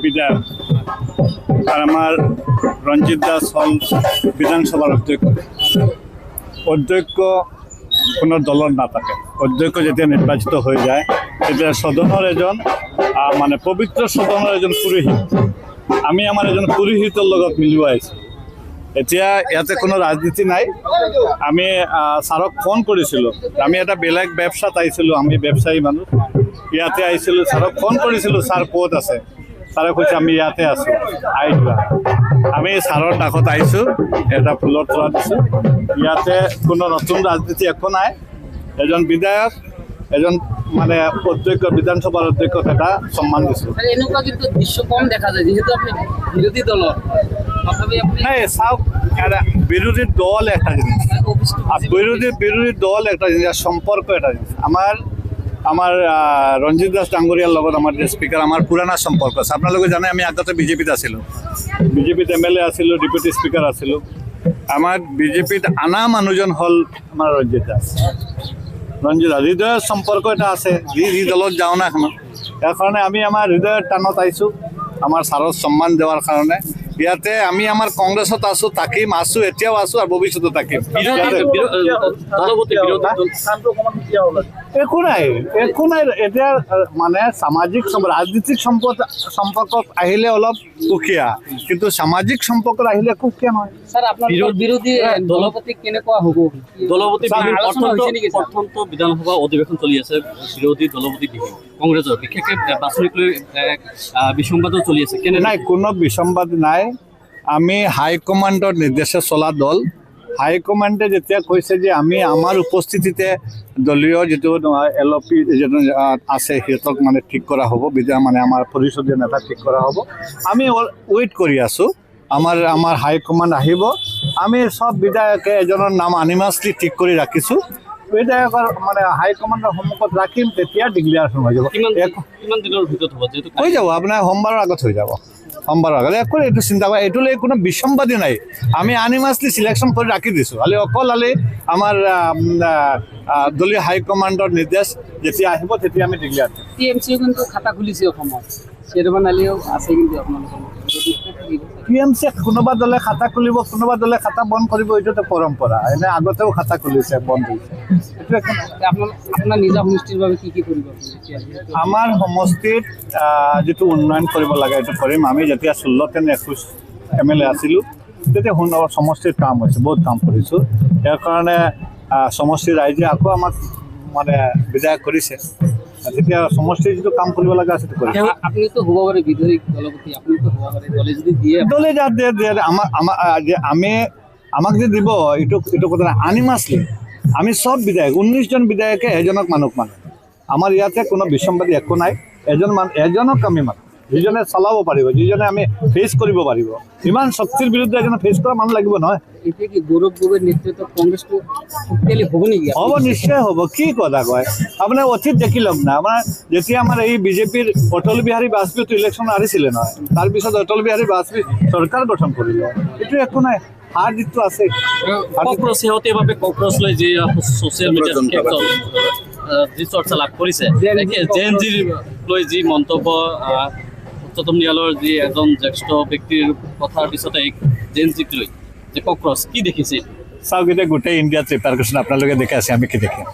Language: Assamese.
বিধায়ক আৰ আমাৰ ৰঞ্জিত দাস হল বিধানসভাৰ অধ্যক্ষ কোনো দলৰ নাথাকে। অধ্যক্ষ যেতিয়া নিৰ্বাচিত হৈ যায় তেতিয়া সদনৰ এজন মানে পবিত্ৰ সদনৰ এজন পুৰোহিত, আমি আমাৰ এজন পুৰোহিতৰ লগত মিলিব আহিছোঁ। এতিয়া ইয়াতে কোনো ৰাজনীতি নাই। আমি ছাৰক ফোন কৰিছিলোঁ, আমি এটা বেলেগ ব্যৱসায়ত আহিছিলোঁ, আমি ব্যৱসায়ী মানুহ ইয়াতে আহিছিলোঁ। ছাৰক ফোন কৰিছিলোঁ, ছাৰ ক'ত আছে? ছাৰে কৈছে আমি ইয়াতে আছোঁ, আহি যোৱা। আমি ছাৰৰ কাষত আহিছোঁ, এটা ফুলৰ তৰা দিছোঁ। ইয়াতে কোনো নতুন ৰাজনীতি একো নাই। এজন বিধায়ক, এজন মানে অধ্যক্ষ, বিধানসভাৰ অধ্যক্ষক এটা সন্মান দিছোঁ। এনেকুৱা কিন্তু দৃশ্য কম দেখা যায়, যেহেতু আপনি বিৰোধী দলৰ নাই। চাওক, বিরোধী দল একটা জিনিস, বিরোধী দল একটা জিনিস, সম্পর্ক একটা জিনিস। আমার রঞ্জিত দাস ডাঙ্গরিয়ার লগত আমার যে স্পিকার, আমার পুরানা সম্পর্ক আছে। আপনারা জানে আমি আগতে বিজেপিত আছিলোঁ, বিজেপিত MLA আছিলোঁ, ডেপুটি স্পিকাৰ আছিলোঁ। আমাৰ বিজেপিত আনা মানুহজন হ'ল আমাৰ ৰঞ্জিত দাস। হৃদয়েৰ সম্পৰ্ক এটা আছে, যি দলত যাওঁ না এখন। ইয়াৰ কাৰণে আমি আমাৰ হৃদয়ৰ টানত আহিছোঁ, আমাৰ ছাৰৰ সন্মান দেওয়ার কারণে। ইয়াতে আমি আমার কংগ্রেসত আছো, থাকিম, আছো, এতিয়াও আছো আর ভবিষ্যতে থাকিম। একো নাই, একো নাই। এতিয়া মানে সামাজিক রাজনীতিক সম্পর্ক আহিলে অলপ সুকীয়া, কিন্তু সামাজিক সম্পর্ক আহিলে সুকীয়া নহয়। স্যার, আপনার বিরোধী দলপতি কেনেকুৱা হ'ব? দলপতি অত্যন্ত বিধানসভা অধিৱেশন চলি আছে, বিৰোধী দলপতি কংগ্ৰেছৰ বিশেষকৈ বাছনিক লৈ বিসংবাদও চলি আছে। নাই, কোনো বিসংবাদ নাই। আমি হাইকমাণ্ডৰ নিৰ্দেশে চলা দল। হাইকমাণ্ডে যেতিয়া কৈছে যে আমি আমাৰ উপস্থিতিতে দলীয় যিটো LP যিটো আছে সিহঁতক মানে ঠিক কৰা হ'ব, মানে আমাৰ পৰিষদীয় নেতা ঠিক কৰা হ'ব, আমি ৱেইট কৰি আছোঁ। আমাৰ হাইকমাণ্ড আহিব, আমি সব বিধায়কে এজনৰ নাম আনিমাছলি ঠিক কৰি ৰাখিছোঁ। বিধায়কৰ মানে হাইকমাণ্ডৰ সন্মুখত ৰাখিম, তেতিয়া ডিক্লেয়াৰেশ্যন হৈ যাব। কিমান দিনৰ ভিতৰত হ'ব? যিহেতু হৈ যাব, আপোনাৰ সোমবাৰৰ আগত হৈ যাব। সোমবাৰৰ আগত একো এইটো চিন্তা কৰা, এইটোলৈ কোনো বিসম্বাদী নাই। আমি আনিমাছলি চিলেকশ্যন কৰি ৰাখি দিছোঁ। অকল আমাৰ দলীয় হাইকমাণ্ডৰ নিৰ্দেশ যেতিয়া আহিব তেতিয়া আমি ডিক্লেয়াৰ কৰিম। TMC কিন্তু খাতা খুলিছে অসমত, শ্বেৰবান আলীও আছে কিন্তু আপোনালোকৰ TMC কোনোবা দলে খাতা খুলিব, কোনোবা দলে খাতা বন্ধ কৰিব, এইটোতো পৰম্পৰা। এনে আগতেও খাতা খুলিছে, বন্ধ হৈছে। আপোনাৰ নিজা সমষ্টিৰ বাবে কি কৰিব? আমাৰ সমষ্টিত যিটো উন্নয়ন কৰিব লাগে এইটো কৰিম। আমি যেতিয়া 16-21 MLA আছিলোঁ তেতিয়া সমষ্টিৰ কাম হৈছে, বহুত কাম কৰিছোঁ। ইয়াৰ কাৰণে সমষ্টিৰ ৰাইজে আকৌ আমাক মানে বিধায়ক কৰিছে। তেতিয়া সমষ্টিৰ যিটো কাম কৰিব লগা আছে সেইটো কৰিম। আপুনিতো হ'ব পাৰে বিধায়ক দলপতি, আপুনিতো হ'ব পাৰে, দলে যদি দিয়ে দলে আমাক যে দিব এইটো কথা নাই। আনিমাছলি আমি সব বিধায়ক 19জন বিধায়কে এজনক মানুহ মানে। আমাৰ ইয়াতে কোনো বিসম্বাদী একো নাই। এজনক আমি মানুহ, যিজনে চলাব পাৰিব, যিজনে আমি ফেচ কৰিব পাৰিব। ইমান শক্তিৰ বিৰুদ্ধে এজনে ফেচ কৰা মানুহ লাগিব নহয়। এতিয়া কি গৌৰৱ গগৈৰ নেতৃত্বত কংগ্ৰেছটো শক্তিশালী হ'ব নেকি? হ'ব, নিশ্চয় হ'ব। কি কথা কয় আপোনাৰ? অতীত দেখি লওক না। আমাৰ যেতিয়া আমাৰ এই বিজেপিৰ অটল বিহাৰী বাজপেয়ীটো ইলেকশ্যন হাৰিছিলে নহয়, তাৰপিছত অটল বিহাৰী বাজপেয়ী চৰকাৰ গঠন কৰিলে। এইটো একো নাই, হাৰ জিতটো আছে। শেহতীয়াভাৱে কক্ৰচ লৈ যি ছ'চিয়েল মিডিয়াত যি চৰ্চা লাভ কৰিছে, জেএনজিৰ লৈ যি মন্তব্য, উচ্চতম ন্যায়ালয়ৰ যি এজন জ্যেষ্ঠ ব্যক্তিৰ কথাৰ পিছতে জেএনজিক লৈ যে কক্ৰচ, কি দেখিছে? চাওক, এতিয়া গোটেই ইণ্ডিয়াত ৰিপাৰকাশ্যন আপোনালোকে দেখি আছে, আমি কি দেখিম?